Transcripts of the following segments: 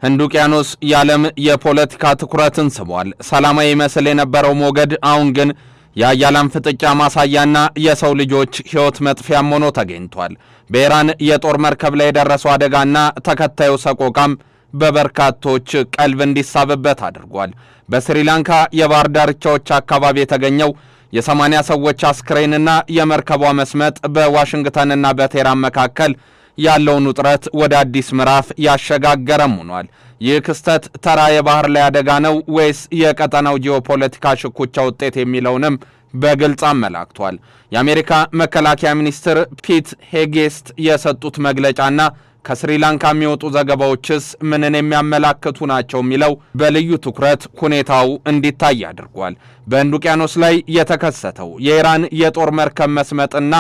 ህንድ ውቅያኖስ የዓለም የፖለቲካ ትኩረትን ስቧል። ሰላማዊ መስል የነበረው ሞገድ አሁን ግን የአያላም ፍጥጫ ማሳያና የሰው ልጆች ሕይወት መጥፊያም ሆኖ ተገኝቷል። በኢራን የጦር መርከብ ላይ የደረሰው አደጋና ተከታዩ ሰቆቃም በበርካቶች ቀልብ እንዲሳብበት አድርጓል። በስሪላንካ የባህር ዳርቻዎች አካባቢ የተገኘው የ80 ሰዎች አስክሬንና የመርከቧ መስመጥ በዋሽንግተንና በቴህራን መካከል ያለውን ውጥረት ወደ አዲስ ምዕራፍ ያሸጋገረም ሆኗል። ይህ ክስተት ተራ የባህር ላይ አደጋ ነው ወይስ የቀጠናው ጂኦፖለቲካ ሽኩቻ ውጤት የሚለውንም በግልጽ አመላክቷል። የአሜሪካ መከላከያ ሚኒስትር ፒት ሄጌስት የሰጡት መግለጫና ከስሪላንካ የሚወጡ ዘገባዎችስ ምንን የሚያመላክቱ ናቸው የሚለው በልዩ ትኩረት ሁኔታው እንዲታይ አድርጓል። በህንድ ውቅያኖስ ላይ የተከሰተው የኢራን የጦር መርከብ መስመጥና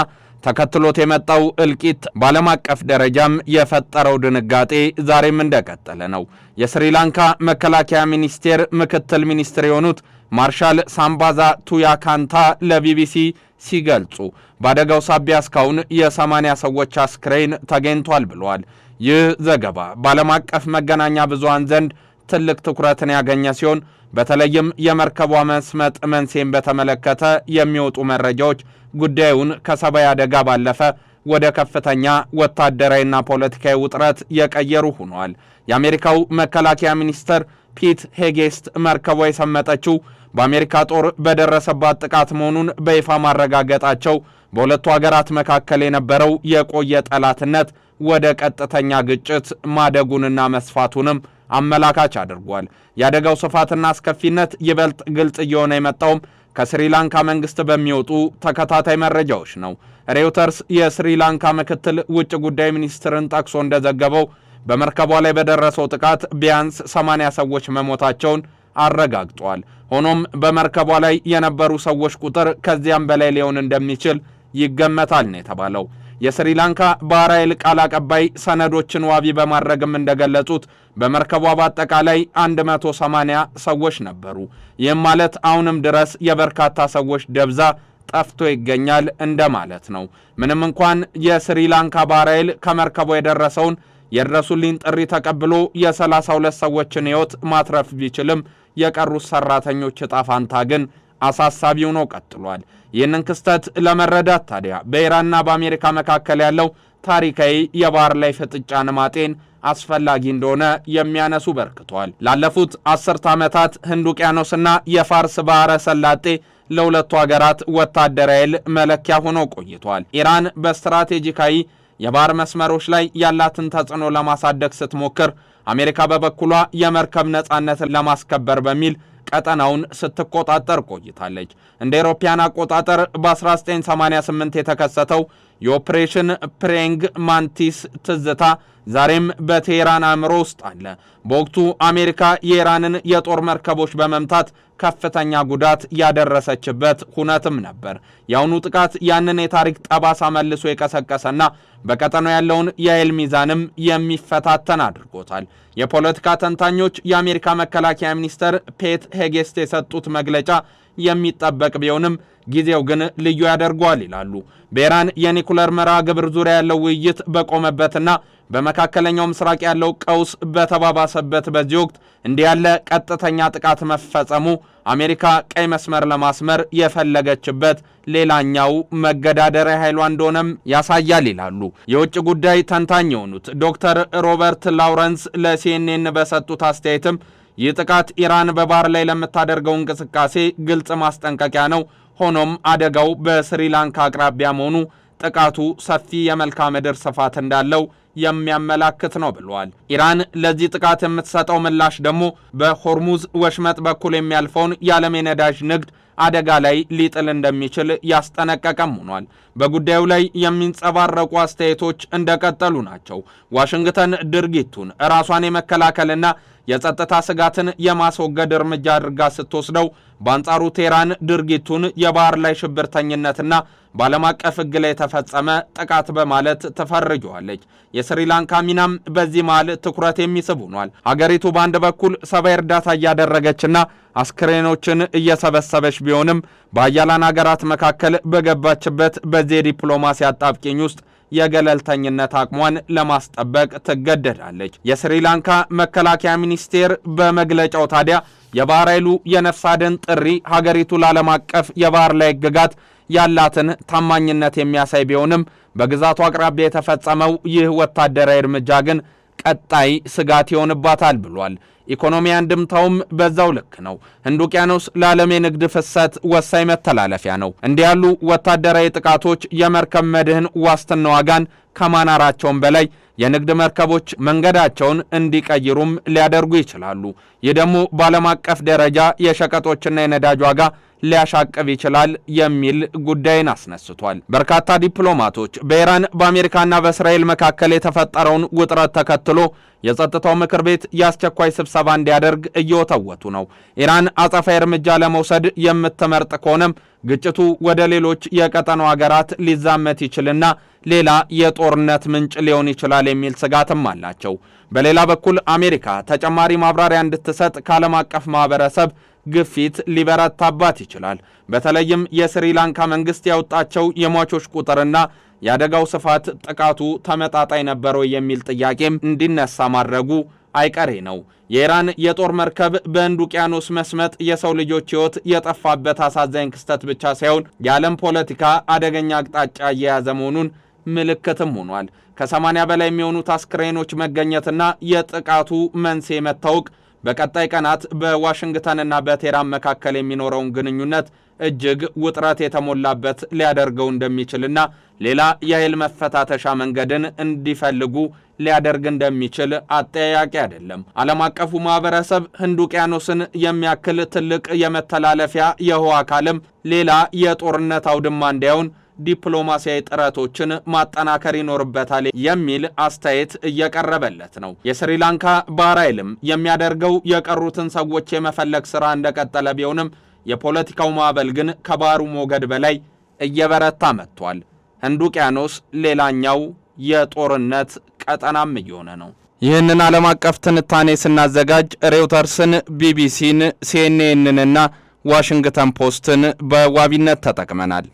ተከትሎት የመጣው እልቂት በዓለም አቀፍ ደረጃም የፈጠረው ድንጋጤ ዛሬም እንደቀጠለ ነው። የስሪላንካ መከላከያ ሚኒስቴር ምክትል ሚኒስትር የሆኑት ማርሻል ሳምባዛ ቱያካንታ ለቢቢሲ ሲገልጹ በአደጋው ሳቢያ እስካሁን የ80 ሰዎች አስክሬን ተገኝቷል ብለዋል። ይህ ዘገባ በዓለም አቀፍ መገናኛ ብዙሃን ዘንድ ትልቅ ትኩረትን ያገኘ ሲሆን በተለይም የመርከቧ መስመጥ መንስኤን በተመለከተ የሚወጡ መረጃዎች ጉዳዩን ከሰብአዊ አደጋ ባለፈ ወደ ከፍተኛ ወታደራዊና ፖለቲካዊ ውጥረት የቀየሩ ሆነዋል። የአሜሪካው መከላከያ ሚኒስትር ፒት ሄጌስት መርከቧ የሰመጠችው በአሜሪካ ጦር በደረሰባት ጥቃት መሆኑን በይፋ ማረጋገጣቸው በሁለቱ ሀገራት መካከል የነበረው የቆየ ጠላትነት ወደ ቀጥተኛ ግጭት ማደጉንና መስፋቱንም አመላካች አድርጓል። የአደጋው ስፋትና አስከፊነት ይበልጥ ግልጽ እየሆነ የመጣውም ከስሪላንካ መንግስት በሚወጡ ተከታታይ መረጃዎች ነው። ሬውተርስ የስሪላንካ ምክትል ውጭ ጉዳይ ሚኒስትርን ጠቅሶ እንደዘገበው በመርከቧ ላይ በደረሰው ጥቃት ቢያንስ 80 ሰዎች መሞታቸውን አረጋግጧል። ሆኖም በመርከቧ ላይ የነበሩ ሰዎች ቁጥር ከዚያም በላይ ሊሆን እንደሚችል ይገመታል ነው የተባለው። የስሪላንካ ባህር ኃይል ቃል አቀባይ ሰነዶችን ዋቢ በማድረግም እንደገለጹት በመርከቧ በአጠቃላይ 180 ሰዎች ነበሩ። ይህም ማለት አሁንም ድረስ የበርካታ ሰዎች ደብዛ ጠፍቶ ይገኛል እንደማለት ነው። ምንም እንኳን የስሪላንካ ባህር ኃይል ከመርከቧ የደረሰውን የድረሱልኝ ጥሪ ተቀብሎ የ32 ሰዎችን ሕይወት ማትረፍ ቢችልም የቀሩት ሰራተኞች ዕጣ ፈንታ ግን አሳሳቢ ሆኖ ቀጥሏል። ይህንን ክስተት ለመረዳት ታዲያ በኢራንና በአሜሪካ መካከል ያለው ታሪካዊ የባህር ላይ ፍጥጫን ማጤን አስፈላጊ እንደሆነ የሚያነሱ በርክቷል። ላለፉት 10 ዓመታት ህንድ ውቅያኖስና የፋርስ ባህረ ሰላጤ ለሁለቱ ሀገራት ወታደራዊ ኃይል መለኪያ ሆኖ ቆይቷል። ኢራን በስትራቴጂካዊ የባህር መስመሮች ላይ ያላትን ተጽዕኖ ለማሳደግ ስትሞክር፣ አሜሪካ በበኩሏ የመርከብ ነጻነትን ለማስከበር በሚል ቀጠናውን ስትቆጣጠር ቆይታለች። እንደ አውሮፓውያን አቆጣጠር በ1988 የተከሰተው የኦፕሬሽን ፕሬንግ ማንቲስ ትዝታ ዛሬም በቴህራን አእምሮ ውስጥ አለ። በወቅቱ አሜሪካ የኢራንን የጦር መርከቦች በመምታት ከፍተኛ ጉዳት ያደረሰችበት ሁነትም ነበር። የአሁኑ ጥቃት ያንን የታሪክ ጠባሳ መልሶ የቀሰቀሰና በቀጠናው ያለውን የኃይል ሚዛንም የሚፈታተን አድርጎታል። የፖለቲካ ተንታኞች የአሜሪካ መከላከያ ሚኒስትር ፔት ሄጌስት የሰጡት መግለጫ የሚጠበቅ ቢሆንም ጊዜው ግን ልዩ ያደርገዋል ይላሉ። በኢራን የኒኩለር መርሃ ግብር ዙሪያ ያለው ውይይት በቆመበትና በመካከለኛው ምስራቅ ያለው ቀውስ በተባባሰበት በዚህ ወቅት እንዲህ ያለ ቀጥተኛ ጥቃት መፈጸሙ አሜሪካ ቀይ መስመር ለማስመር የፈለገችበት ሌላኛው መገዳደሪያ ኃይሏ እንደሆነም ያሳያል ይላሉ። የውጭ ጉዳይ ተንታኝ የሆኑት ዶክተር ሮበርት ላውረንስ ለሲኤንኤን በሰጡት አስተያየትም ይህ ጥቃት ኢራን በባህር ላይ ለምታደርገው እንቅስቃሴ ግልጽ ማስጠንቀቂያ ነው። ሆኖም አደጋው በስሪላንካ አቅራቢያ መሆኑ ጥቃቱ ሰፊ የመልክዓ ምድር ስፋት እንዳለው የሚያመላክት ነው ብለዋል። ኢራን ለዚህ ጥቃት የምትሰጠው ምላሽ ደግሞ በሆርሙዝ ወሽመጥ በኩል የሚያልፈውን የዓለም የነዳጅ ንግድ አደጋ ላይ ሊጥል እንደሚችል ያስጠነቀቀም ሆኗል። በጉዳዩ ላይ የሚንጸባረቁ አስተያየቶች እንደቀጠሉ ናቸው። ዋሽንግተን ድርጊቱን ራሷን የመከላከልና የጸጥታ ስጋትን የማስወገድ እርምጃ አድርጋ ስትወስደው፣ በአንጻሩ ቴህራን ድርጊቱን የባህር ላይ ሽብርተኝነትና በዓለም አቀፍ ሕግ ላይ የተፈጸመ ጥቃት በማለት ተፈርጇለች። የስሪላንካ ሚናም በዚህ መሃል ትኩረት የሚስብ ሆኗል። ሀገሪቱ በአንድ በኩል ሰብአዊ እርዳታ እያደረገችና አስክሬኖችን እየሰበሰበች ቢሆንም በአያላን ሀገራት መካከል በገባችበት በዚህ ዲፕሎማሲ አጣብቂኝ ውስጥ የገለልተኝነት አቅሟን ለማስጠበቅ ትገደዳለች። የስሪላንካ መከላከያ ሚኒስቴር በመግለጫው ታዲያ የባህር ኃይሉ የነፍስ አድን ጥሪ ሀገሪቱ ለዓለም አቀፍ የባህር ላይ ሕግጋት ያላትን ታማኝነት የሚያሳይ ቢሆንም በግዛቱ አቅራቢያ የተፈጸመው ይህ ወታደራዊ እርምጃ ግን ቀጣይ ስጋት ይሆንባታል ብሏል። ኢኮኖሚያዊ አንድምታውም በዛው ልክ ነው። ህንድ ውቅያኖስ ለዓለም የንግድ ፍሰት ወሳኝ መተላለፊያ ነው። እንዲህ ያሉ ወታደራዊ ጥቃቶች የመርከብ መድህን ዋስትና ዋጋን ከማናራቸውም በላይ የንግድ መርከቦች መንገዳቸውን እንዲቀይሩም ሊያደርጉ ይችላሉ። ይህ ደግሞ በዓለም አቀፍ ደረጃ የሸቀጦችና የነዳጅ ዋጋ ሊያሻቅብ ይችላል የሚል ጉዳይን አስነስቷል። በርካታ ዲፕሎማቶች በኢራን በአሜሪካና በእስራኤል መካከል የተፈጠረውን ውጥረት ተከትሎ የጸጥታው ምክር ቤት የአስቸኳይ ስብሰባ እንዲያደርግ እየወተወቱ ነው። ኢራን አጸፋዊ እርምጃ ለመውሰድ የምትመርጥ ከሆነም ግጭቱ ወደ ሌሎች የቀጠናው ሀገራት ሊዛመት ይችልና ሌላ የጦርነት ምንጭ ሊሆን ይችላል የሚል ስጋትም አላቸው። በሌላ በኩል አሜሪካ ተጨማሪ ማብራሪያ እንድትሰጥ ከዓለም አቀፍ ማህበረሰብ ግፊት ሊበረታባት ይችላል። በተለይም የስሪላንካ መንግስት ያወጣቸው የሟቾች ቁጥርና የአደጋው ስፋት ጥቃቱ ተመጣጣኝ ነበረው የሚል ጥያቄም እንዲነሳ ማድረጉ አይቀሬ ነው። የኢራን የጦር መርከብ በህንድ ውቅያኖስ መስመጥ የሰው ልጆች ሕይወት የጠፋበት አሳዛኝ ክስተት ብቻ ሳይሆን የዓለም ፖለቲካ አደገኛ አቅጣጫ እየያዘ መሆኑን ምልክትም ሆኗል። ከ80 በላይ የሚሆኑት አስክሬኖች መገኘትና የጥቃቱ መንስኤ መታወቅ በቀጣይ ቀናት በዋሽንግተንና በቴህራን መካከል የሚኖረውን ግንኙነት እጅግ ውጥረት የተሞላበት ሊያደርገው እንደሚችልና ሌላ የኃይል መፈታተሻ መንገድን እንዲፈልጉ ሊያደርግ እንደሚችል አጠያያቂ አይደለም። ዓለም አቀፉ ማህበረሰብ ህንድ ውቅያኖስን የሚያክል ትልቅ የመተላለፊያ የውሃ አካልም ሌላ የጦርነት አውድማ እንዳይሆን ዲፕሎማሲያዊ ጥረቶችን ማጠናከር ይኖርበታል የሚል አስተያየት እየቀረበለት ነው። የስሪላንካ ባህር ኃይልም የሚያደርገው የቀሩትን ሰዎች የመፈለግ ሥራ እንደቀጠለ ቢሆንም የፖለቲካው ማዕበል ግን ከባህሩ ሞገድ በላይ እየበረታ መጥቷል። ህንድ ውቅያኖስ ሌላኛው የጦርነት ቀጠናም እየሆነ ነው። ይህንን ዓለም አቀፍ ትንታኔ ስናዘጋጅ ሬውተርስን፣ ቢቢሲን፣ ሲኤንኤንንና ዋሽንግተን ፖስትን በዋቢነት ተጠቅመናል።